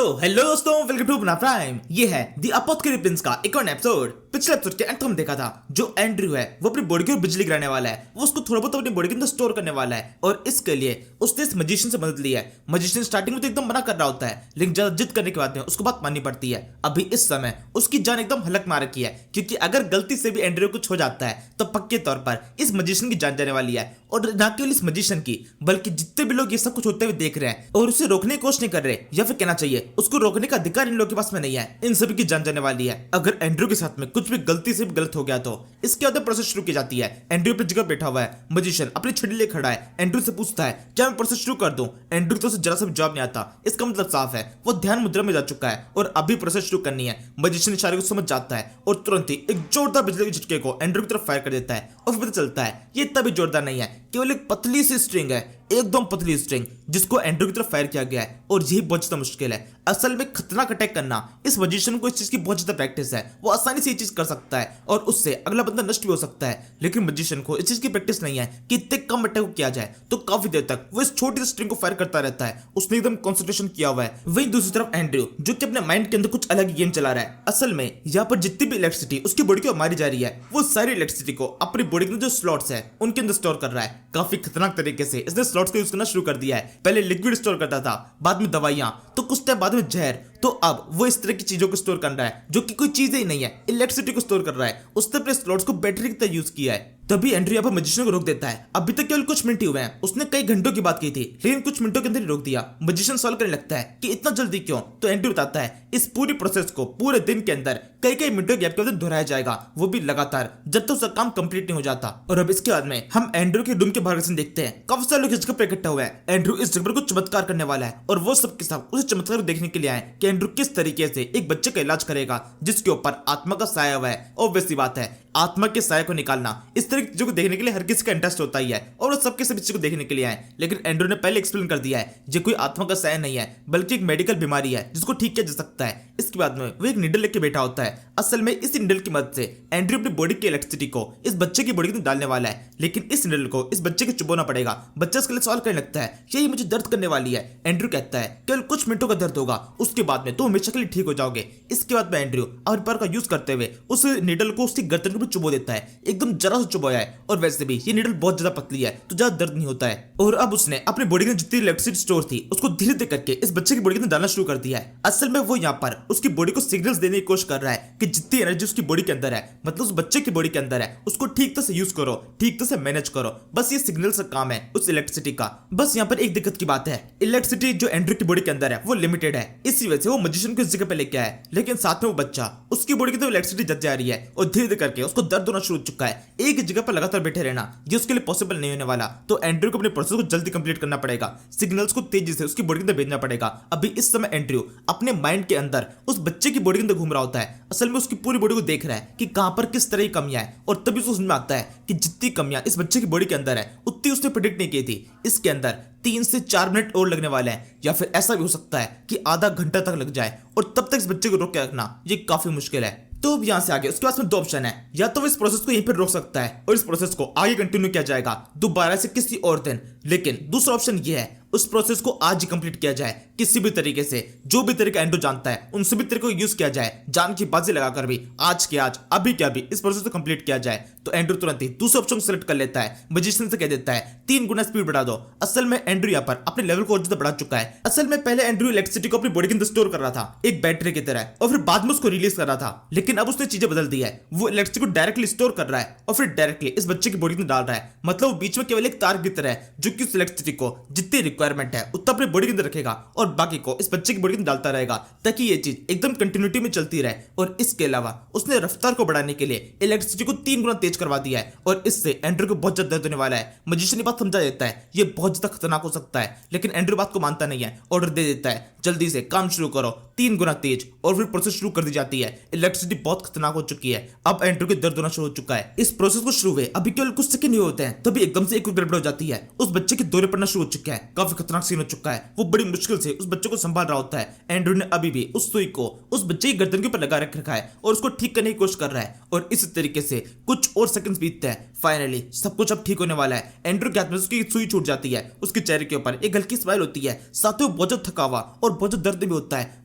तो हेलो दोस्तों, welcome to अपना प्राइम। ये है दी अपोथेकेरिप्स प्रिंस का एक और एपिसोड। पिछले एपिसोड के अंत हम देखा था जो एंड्रयू है वो अपनी बॉडी की ओर बिजली गिराने वाला है। वो उसको थोड़ा बहुत अपनी बॉडी के अंदर स्टोर करने वाला है और इसके लिए उसने इस मजिशियन से मदद ली है। मजिशियन स्टार्टिंग में तो एकदम मना कर रहा होता है, लेकिन ज्यादा जिद करने के बाद में उसको बात माननी पड़ती है। अभी इस समय उसकी जान एकदम हलक मार रखी है, क्योंकि अगर गलती से भी एंड्रयू कुछ हो जाता है तो पक्के तौर पर इस मजिशियन की जान जाने वाली है। और न केवल इस मजिशियन की, बल्कि जितने भी लोग ये सब कुछ होते हुए देख रहे हैं और उसे रोकने की कोशिश नहीं कर रहे, या फिर कहना चाहिए उसको रोकने का अधिकार इन लोगों के पास में नहीं है, इन सभी की जान जाने वाली है। अगर एंड्रयू के साथ में कुछ भी गलती से भी गलत हो गया तो इसके बाद प्रोसेस शुरू की जाती है। एंड्रयू पे जगह बैठा हुआ है, मजिशियन अपनी छड़ी ले खड़ा है, एंड्रयू से पूछता है क्या मैं प्रोसेस शुरू कर दूं। एंड्रयू की तरफ से जरा सा भी जवाब नहीं आता। इसका मतलब साफ है, वो ध्यान मुद्रा में जा चुका है और अभी प्रोसेस शुरू करनी है। मजिशियन इशारे को समझ जाता है और तुरंत ही एक जोरदार बिजली के झटके को एंड्रयू की तरफ फायर कर देता है। और फिर पता चलता है ये इतना भी जोरदार नहीं है, केवल एक पतली सी स्ट्रिंग है, एकदम पतली स्ट्रिंग, जिसको एंड्रयू की तरफ फायर किया गया है। और यही बहुत ज्यादा मुश्किल है। असल में खतरनाक अटैक करना इस मजिशियन को इस चीज की बहुत ज्यादा प्रैक्टिस है। वो आसानी से ये चीज कर सकता है और उससे अगला बंदा नष्ट भी हो सकता है, लेकिन मजिशियन को इस चीज की प्रैक्टिस नहीं है कि इतने कम अटैक को किया जाए। तो काफी देर तक वो इस छोटी सी स्ट्रिंग को फायर करता रहता है। उसने एकदम कंसंट्रेशन किया हुआ है। वहीं दूसरी तरफ एंड्रयू, जो कि अपने माइंड के अंदर कुछ अलग गेम चला रहा है। असल में यहाँ पर जितनी भी इलेक्ट्रिसिटी उसकी बॉडी को मारी जा रही है, वो सारी इलेक्ट्रिसिटी को अपनी बॉडी के अंदर जो स्लॉट्स है उनके अंदर स्टोर कर रहा है। काफी खतरनाक तरीके से इसने स्लॉट्स को यूज करना शुरू कर दिया है। पहले लिक्विड स्टोर करता था, बाद में दवाइयां, तो कुछ टाइम बाद में जहर। तो अब वो इस तरह की चीजों को स्टोर कर रहा है जो कि कोई चीज ही नहीं है, इलेक्ट्रिसिटी को स्टोर कर रहा है। उसने अपने स्लॉट्स को बैटरी की तरह यूज किया है। तभी एंड्रयू यहाँ पर मजिशियन को रोक देता है। अभी तक केवल कुछ मिनट ही हुए हैं, उसने कई घंटों की बात की थी, लेकिन कुछ मिनटों के अंदर ही रोक दिया। मजिशियन सवाल करने लगता है कि इतना जल्दी क्यों। तो एंड्रयू बताता है इस पूरी प्रोसेस को पूरे दिन के अंदर कई कई मिनटों गैप के अंदर दोहराया जाएगा, वो भी लगातार, जब तक उसका काम कंप्लीट नहीं हो जाता। और अब इसके बाद में हम एंड्रयू के रूम के बाहर से देखते हैं। काफी सारे लोग इस जगह पर इकट्ठा हुए हैं। एंड्रयू इस जगह पर कुछ चमत्कार करने वाला है और वो सबके सब उसे चमत्कार देखने के लिए आए कि एंड्रयू किस तरीके से एक बच्चे का इलाज करेगा जिसके ऊपर आत्मा का साया हुआ है। ऑब्वियस सी बात है, आत्मा के साया को निकालना, इस तरह की चीजों को देखने के लिए हर किसी का इंटरेस्ट होता ही है और वो सबके सब चीज को देखने के लिए आए। लेकिन एंड्रयू ने पहले एक्सप्लेन कर दिया है ये कोई आत्मा का साया नहीं है, बल्कि एक मेडिकल बीमारी है जिसको ठीक किया जा सकता है। इसके बाद में वो एक निडल लेके बैठा होता है। असल में इस निडल की मदद से एंड्रयू अपनी बॉडी की इलेक्ट्रिसिटी को इस बच्चे की बॉडी में डालने वाला है, लेकिन इस निडल को इस बच्चे को चुभोना पड़ेगा। बच्चा इसके लिए सवाल करने लगता है यही मुझे दर्द करने वाली है। एंड्रयू कहता है केवल कुछ मिनटों का दर्द होगा, उसके बाद में तो हमेशा के लिए ठीक हो जाओगे। इसके बाद में एंड्रयू अपने पैर का यूज करते हुए उस निडल को उसकी गर्दन में चुभो देता है। एकदम जरा सा चुभाया है और वैसे भी ये निडल बहुत ज्यादा पतली है तो ज्यादा दर्द नहीं होता है। और अब उसने अपनी बॉडी में जितनी इलेक्ट्रिसिटी स्टोर थी उसको धीरे धीरे करके इस बच्चे की बॉडी के अंदर डालना शुरू कर दिया है। असल में वो यहाँ पर उसकी बॉडी को सिग्नल्स देने की कोशिश कर रहा है कि जितनी एनर्जी उसकी बॉडी के अंदर है, मतलब उस बच्चे की बॉडी के अंदर है, उसको ठीक तरह से यूज करो, ठीक तरह से मैनेज करो। बस ये सिग्नल का काम है उस इलेक्ट्रिसिटी का। बस यहाँ पर एक दिक्कत की बात है, इलेक्ट्रिसिटी जो एंड्रयू की बॉडी के अंदर है वो लिमिटेड है। इसी वजह से वो मजिशियन को इस जगह पे लेके आया, लेकिन साथ में वो बच्चा, उसकी बॉडी की तो इलेक्ट्रिसिटी जत जा रही है और धीरे धीरे करके उसको दर्द होना शुरू हो चुका है। एक ही जगह पर लगातार बैठे रहना ये उसके लिए पॉसिबल नहीं होने वाला। तो एंड्रयू को अपने प्रोसेस को जल्दी कंप्लीट करना पड़ेगा, सिग्नल्स को तेजी से उसकी बॉडी के अंदर भेजना पड़ेगा। अभी इस समय एंड्रयू अपने माइंड के अंदर उस बच्चे की बॉडी के अंदर घूम रहा होता है। असल में उसकी पूरी बॉडी को देख रहा है कि कहां पर किस तरह की कमियां है, और तभी उसको समझ में आता है कि जितनी कमियां इस बच्चे की बॉडी के अंदर है उतनी उसने प्रेडिक्ट नहीं की थी। इसके अंदर 3 से 4 मिनट और लगने वाले हैं, या फिर ऐसा भी हो सकता है कि आधा घंटा तक लग जाए, और तब तक इस बच्चे को रोक के रखना ये काफी मुश्किल है। तो अब यहाँ से आगे उसके पास में 2 ऑप्शन है, या तो वो इस प्रोसेस को यहीं पर रोक सकता है और इस प्रोसेस को आगे कंटिन्यू किया जाएगा दोबारा से किसी और दिन, लेकिन दूसरा ऑप्शन ये है उस प्रोसेस को आज ही कंप्लीट किया जाए किसी भी तरीके से। जो भी तरीका एंड्रयू जानता है उन सभी तरीकों को यूज किया जाए, जान की बाजी लगाकर भी आज के आज, अभी के अभी इस प्रोसेस को कंप्लीट किया जाए। तो एंड्रयू तुरंत ही दूसरे ऑप्शन को सिलेक्ट कर लेता है। मजिशियन से कह देता है 3 गुना स्पीड बढ़ा दो। असल में एंड्रयू यहाँ पर अपने लेवल को और ज्यादा बढ़ा चुका है। असल में पहले एंड्रयू इलेक्ट्रिसिटी को अपनी बॉडी के अंदर स्टोर कर रहा था एक बैटरी की तरह, और फिर बाद में उसको रिलीज कर रहा था, लेकिन अब उसने चीजें बदल दी है। वो इलेक्ट्रिसिटी को डायरेक्टली स्टोर कर रहा है और फिर डायरेक्टली इस बच्चे की बॉडी में डाल रहा है। मतलब वो बीच में केवल एक तार की तरह है जो कि उस इलेक्ट्रिसिटी को जितनी रिक्वायरमेंट है उतना अपनी बॉडी के अंदर रखेगा और बाकी को इस बच्चे की बॉडी के अंदर डालता रहेगा, ताकि ये चीज एकदम कंटिन्यूटी में चलती रहे। और इसके अलावा उसने रफ्तार को बढ़ाने के लिए इलेक्ट्रिसिटी को 3 गुना तेज करवा दिया है, और इससे एंड्रयू को बहुत ज्यादा दर्द होने वाला है। मजिशियन बात समझा देता है ये बहुत ज्यादा खतरनाक हो सकता है, लेकिन एंड्रयू बात को मानता नहीं है। ऑर्डर दे देता है जल्दी से काम शुरू करो, 3 गुना तेज, और फिर प्रोसेस शुरू कर दी जाती है। इलेक्ट्रिसिटी बहुत खतरनाक हो चुकी है, अब एंड्रयू के दर्द होना शुरू हो चुका है। इस प्रोसेस को शुरू हुए अभी केवल कुछ सेकंड ही होते हैं, तभी एकदम से एक गड़बड़ हो जाती है। उस बच्चे के दौरे पड़ना शुरू हो चुका है, काफी खतरनाक सीन हो चुका है। वो बड़ी मुश्किल से उस बच्चे को संभाल रहा होता है। एंड्रयू ने अभी भी उस सुई को उस बच्चे की गर्दन के ऊपर लगा रखा है और उसको ठीक करने की कोशिश कर रहा है। और इस तरीके से कुछ और सेकंड्स बीतते हैं, फाइनली सब कुछ अब ठीक होने वाला है। एंड्रू के हाथ में उसकी सुई छूट जाती है, उसके चेहरे के ऊपर एक हल्की स्माइल होती है, साथ ही वो बहुत ज्यादा थका हुआ और बहुत ज्यादा दर्द भी होता है।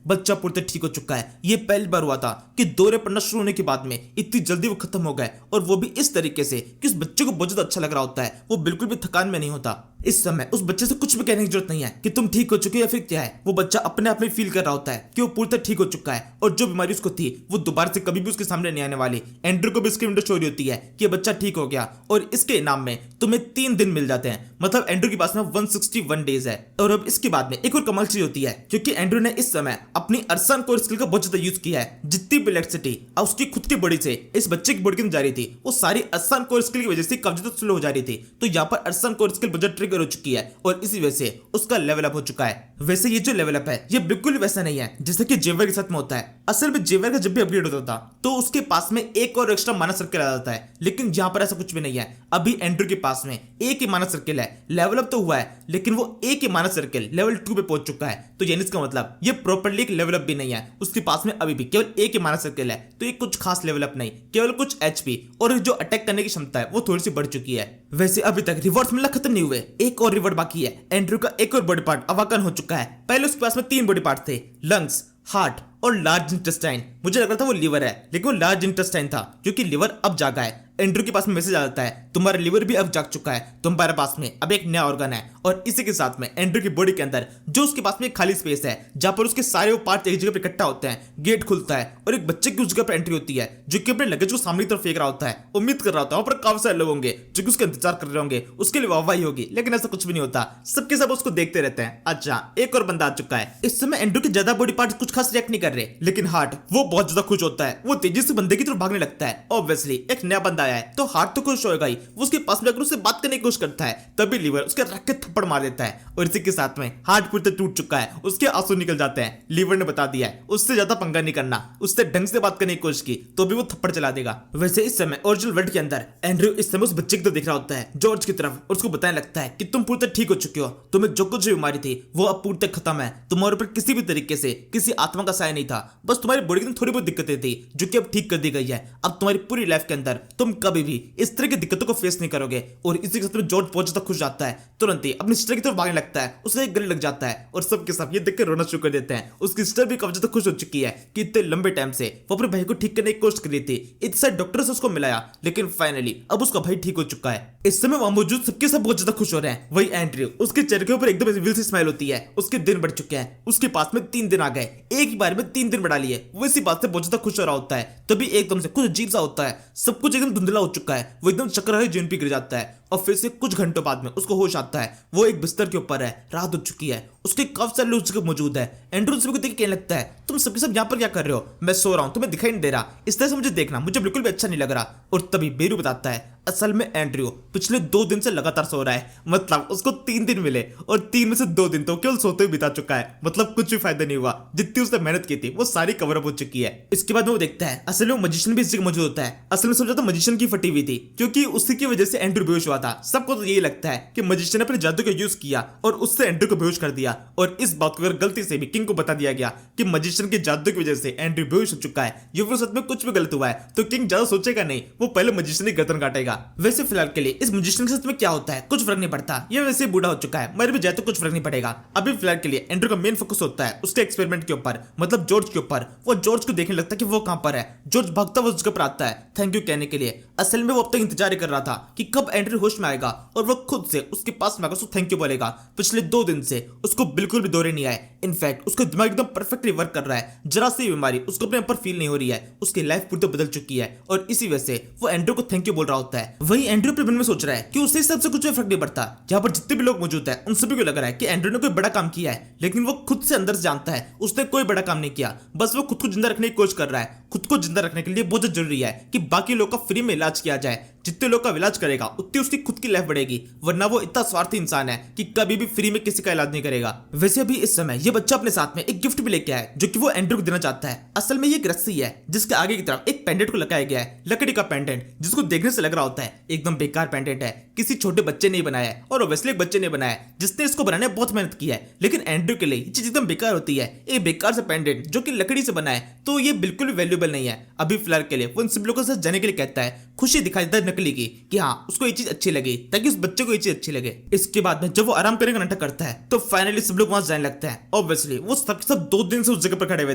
बच्चा पूरी ठीक हो चुका है। ये पहली बार हुआ था कि दौरे पड़ना शुरू होने के बाद में इतनी जल्दी वो खत्म हो गए, और वो भी इस तरीके से कि उस बच्चे को बहुत ज्यादा अच्छा लग रहा होता है, वो बिल्कुल भी थकान में नहीं होता। इस समय उस बच्चे से कुछ भी कहने की जरूरत नहीं है कि तुम ठीक हो चुके हो या फिर क्या है। वो बच्चा अपने आप में फील कर रहा होता है कि वो पूरी तरह ठीक हो चुका है, और जो बीमारी उसको थी वो दोबारा से कभी भी उसके सामने नहीं आने वाली। एंड्रू को भी इसकी विंडो स्टोरी होती है कि ये बच्चा ठीक हो गया, और इसके इनाम में तुम्हें 3 दिन मिल जाते हैं। मतलब एंड्रू के पास में 161 डेज है। और अब इसके बाद में एक और कमाल चीज होती है, क्योंकि एंड्रू ने इस समय अपनी अरसान कोर स्किल का बहुत ज्यादा यूज किया है। जितनी भी इलेक्ट्रिसिटी उसकी खुद की बॉडी से इस बच्चे की बॉडी के अंदर जा रही थी, वो सारी अरसान कोर स्किल की वजह से काफी ज्यादा स्लो हो जा रही थी। तो यहाँ पर अरसान कोर स्किल बजट ट्रिगर हो चुकी है, और इसी वजह से उसका लेवल अप हो चुका है। वैसे ये जो लेवल अप है ये बिल्कुल वैसा नहीं है जैसे कि जेवर के साथ में होता है। असल में जेवर का जब भी अपग्रेड होता था तो उसके पास में एक और एक्स्ट्रा माना सर्कल आ जाता है, लेकिन यहाँ पर ऐसा कुछ भी नहीं है। अभी एंड्रू के पास में एक ही माना सर्कल है। लेवल अप तो हुआ है, लेकिन वो एक ही माना सर्कल लेवल 2 पे पहुंच चुका है। तो यानी इसका मतलब ये प्रॉपर्ली एक लेवल अप भी नहीं है। उसके पास में अभी भी केवल एक ही माना सर्कल है, तो ये कुछ खास लेवल अप नहीं, केवल कुछ एचपी और जो अटैक करने की क्षमता है वो थोड़ी सी बढ़ चुकी है। वैसे अभी तक रिवॉर्ड्स मिलना खत्म नहीं हुए, एक और रिवॉर्ड बाकी है। एंड्रू का एक और बॉडी पार्ट अवाकन हो चुका है। पहले उसके पास में 3 बॉडी पार्ट थे, लंग्स, हार्ट और लार्ज इंटेस्टाइन। मुझे लग रहा था वो लीवर है, लेकिन वो लार्ज इंटेस्टाइन था, क्योंकि लीवर अब जागा है। एंड्रू के पास में मैसेज आ जाता है, तुम्हारा लीवर भी अब जाग चुका है, तुम्हारे पास में अब एक नया ऑर्गन है। और इसी के साथ में एंड्रू की बॉडी के अंदर जो उसके पास में एक खाली स्पेस है, जहां पर उसके सारे वो पार्ट एक जगह पर इकट्ठा होते हैं, गेट खुलता है और एक बच्चे की उस जगह पर एंट्री होती है, जो कि अपने लगेज को सामने की तरफ फेंक रहा होता है। उम्मीद कर रहा होता है वहां पर काफी सारे लोग होंगे जो कि उसका इंतजार कर रहे होंगे, उसके लिए वाहवाही होगी, लेकिन ऐसा कुछ भी नहीं होता। सबके सब उसको देखते रहते हैं। अच्छा, एक और बंदा आ चुका है। इस समय एंड्रू के ज्यादा बॉडी पार्ट कुछ खास रिएक्ट नहीं कर रहे, लेकिन हार्ट वो बहुत ज्यादा खुश होता है। वो तेजी से बंदे की तरफ भागने लगता है। ऑब्वियसली एक नया बंदा आया है, तो हार्ट तो खुश होएगा ही। वो उसके पास में अगर उससे बात करने की कोशिश करता है, तभी लीवर उसके रख के थप्पड़ मार देता है, और इसी के साथ में हार्ट पूरी तरह टूट चुका है। उसके आंसू निकल जाते हैं। लीवर ने बता दिया है उससे ज्यादा पंगा नहीं करना, उससे ढंग से बात करने की कोशिश की तो भी वो थप्पड़ चला देगा। वैसे इस समय ओरिजिनल वर्ल्ड के अंदर एंड्रू इस समय उस बच्चे की तरफ देख रहा होता है, जॉर्ज की तरफ, और उसको बताने लगता है कि तुम पूरी तरह ठीक हो चुके हो, तुम्हें जो कुछ भी बीमारी थी वो अब पूरी तरह खत्म है, तुम्हारे ऊपर किसी भी तरीके से किसी आत्मा का साया नहीं था, बस तुम्हारी बॉडी की थोड़ी बहुत दिक्कतें थी जो कि अब ठीक कर दी गई है। अब तुम्हारी पूरी लाइफ के अंदर तुम कभी भी इस तरह की दिक्कतों को फेस नहीं करोगे। और इसी के साथ में जॉर्ज बहुत ज्यादा खुश जाता है, तुरंत ही अपनी सिस्टर की तरफ भागने लगता है, उससे एक गले लग जाता है, और सबके सब ये देखकर रोना शुरू कर देते हैं। उसकी सिस्टर भी काफी ज्यादा खुश हो चुकी है कि इतने लंबे टाइम से वो अपने भाई को ठीक करने की कोशिश कर रही थी। इतने सारे डॉक्टर से उसको मिलाया, लेकिन फाइनली अब उसका भाई ठीक हो चुका है। इस समय वहां मौजूद सबके सब बहुत ज्यादा खुश हो रहे हैं। वही एंड्रयू, उसके चेहरे के ऊपर एकदम विल सी स्माइल होती है। उसके दिन बढ़ चुके हैं, उसके पास में 3 दिन आ गए, एक ही बार में 3 दिन बढ़ा लिए। वो इसी बात से बहुत ज्यादा खुश हो रहा होता है, तभी एकदम से कुछ अजीब सा होता है। सब कुछ एकदम धुंधला हो चुका है। वो एकदम चक्कर है, जीवन पे गिर जाता है, और फिर से कुछ घंटों बाद में उसको होश आता है। वो एक बिस्तर के ऊपर है, रात हो चुकी है, उसके काफी सारे लोग उसके मौजूद है। एंड्रू सभी को देख के कहने लगता है, तुम सबके सब यहाँ पर क्या कर रहे हो? मैं सो रहा हूँ, तुम्हें दिखाई नहीं दे रहा? इस तरह से मुझे देखना मुझे बिल्कुल भी अच्छा नहीं लग रहा। और तभी बेरू बताता है, असल में एंड्रयू पिछले 2 दिन से लगातार सो रहा है। मतलब उसको 3 दिन मिले, और 3 में से 2 दिन तो केवल सोते हुए बिता चुका है। मतलब कुछ भी फायदा नहीं हुआ, जितनी उसने मेहनत की थी वो सारी कवर अप हो चुकी है। इसके बाद वो देखता है असल में वो मजिशियन भी इस जगह मौजूद होता है। असल में समझा तो मजिशियन की फटी हुई थी, क्योंकि उसी की वजह से एंड्रयू बेहोश हुआ था। सबको तो यही लगता है कि मजिशियन ने अपने जादू का यूज किया और उससे एंड्रयू को बेहोश कर दिया, और इस बात को अगर गलती से भी किंग को बता दिया गया कि मजिशियन के जादू की वजह से एंड्रयू बेहोश हो चुका है, ये फिर सच में कुछ भी गलत हुआ है, तो किंग ज्यादा सोचेगा नहीं, वो पहले मजिशियन की गर्दन काटेगा। वैसे फिलहाल के लिए इस मजिशियन के साथ में क्या होता है कुछ फर्क नहीं पड़ता, ये वैसे बूढ़ा हो चुका है, मर भी जाए तो कुछ फर्क नहीं पड़ेगा। अभी फिलहाल के लिए एंड्रयू का मेन फोकस होता है उसके एक्सपेरिमेंट के ऊपर, मतलब जॉर्ज के ऊपर। वो जॉर्ज को देखने लगता है कि वो कहां पर है। जॉर्ज भागता हुआ उसके ऊपर आता है थैंक यू कहने के लिए। असल में वो अब तक इंतजार कर रहा था कि कब एंड्रयू होश में आएगा और वो खुद से उसके पास में आकर उसको थैंक यू बोलेगा। पिछले 2 दिन से उसको बिल्कुल भी दौरे नहीं आए। इनफैक्ट उसका दिमाग एकदम परफेक्टली वर्क कर रहा है, जरा सी बीमारी उसको अपने ऊपर फील नहीं हो रही है। उसकी लाइफ पूरी बदल चुकी है, और इसी वजह से वो एंड्रयू को थैंक यू बोल रहा होता है। वही एंड्रयू अपने मन में सोच रहा है कि उससे सबसे कुछ फर्क नहीं पड़ता। यहाँ पर जितने भी लोग मौजूद है उन सभी को लग रहा है कि एंड्रयू ने कोई बड़ा काम किया है, लेकिन वो खुद से अंदर से जानता है उसने कोई बड़ा काम नहीं किया। बस वो खुद को जिंदा रखने की कोशिश कर रहा है। खुद को जिंदा रखने के लिए बहुत जरूरी है कि बाकी लोग का फ्री में इलाज किया जाए। जितने लोग का इलाज करेगा उतनी उसकी खुद की लाइफ बढ़ेगी, वरना वो इतना स्वार्थी इंसान है कि कभी भी फ्री में किसी का इलाज नहीं करेगा। वैसे अभी इस समय ये बच्चा अपने साथ में एक गिफ्ट भी लेके आया है, जो कि वो एंड्रयू को देना चाहता है। असल में ये एक रस्सी है जिसके आगे की तरफ एक पेंडेंट को लगाया गया है, लकड़ी का पेंडेंट, जिसको देखने से लग रहा होता है एकदम बेकार पेंडेंट है, किसी छोटे बच्चे ने बनाया है, और ऑब्वियसली एक बच्चे ने बनाया है जिसने इसको बनाने बहुत मेहनत की है। लेकिन एंड्रयू के लिए ये चीज एकदम बेकार होती है। एक बेकार से पेंडेंट जो कि लकड़ी से बना है, तो ये बिल्कुल भी वैल्यूएबल नहीं है। अभी फिलहाल के लिए वो इन सब लोगों से जाने के लिए कहता है, खुशी दिखाई देता है नकली की कि हाँ उसको ये चीज अच्छी लगी, ताकि उस बच्चे को ये चीज अच्छी लगे। इसके बाद में जब वो आराम करने का नाटक करता है तो फाइनली सब लोग वहां जाने लगते हैं। ऑब्वियसली वो सब 2 दिन से उस जगह पर खड़े हुए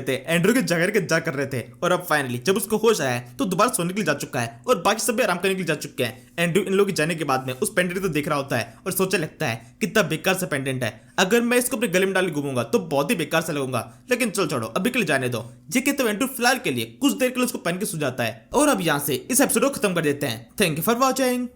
थे, एंड्रू के जगह के जा कर रहे थे, और अब फाइनली जब उसको होश आया है तो दोबारा सोने के लिए जा चुका है और बाकी सब भी आराम करने के लिए जा चुके हैं। एंड्रू इन लोगों के जाने के बाद में उस पेंडेंट को देख रहा होता है और सोचने लगता है कितना बेकार सा पेंडेंट है, अगर मैं इसको अपने गले में डाल के घूमूंगा तो बहुत ही बेकार सा लगूंगा, लेकिन चल छोड़ो अभी के लिए जाने दो। ये कहते एंड्रू फिलहाल के लिए कुछ देर के लिए उसको पहन के सो जाता है। और अब यहाँ से इस एपिसोड को खत्म कर देते हैं। Thank you for watching.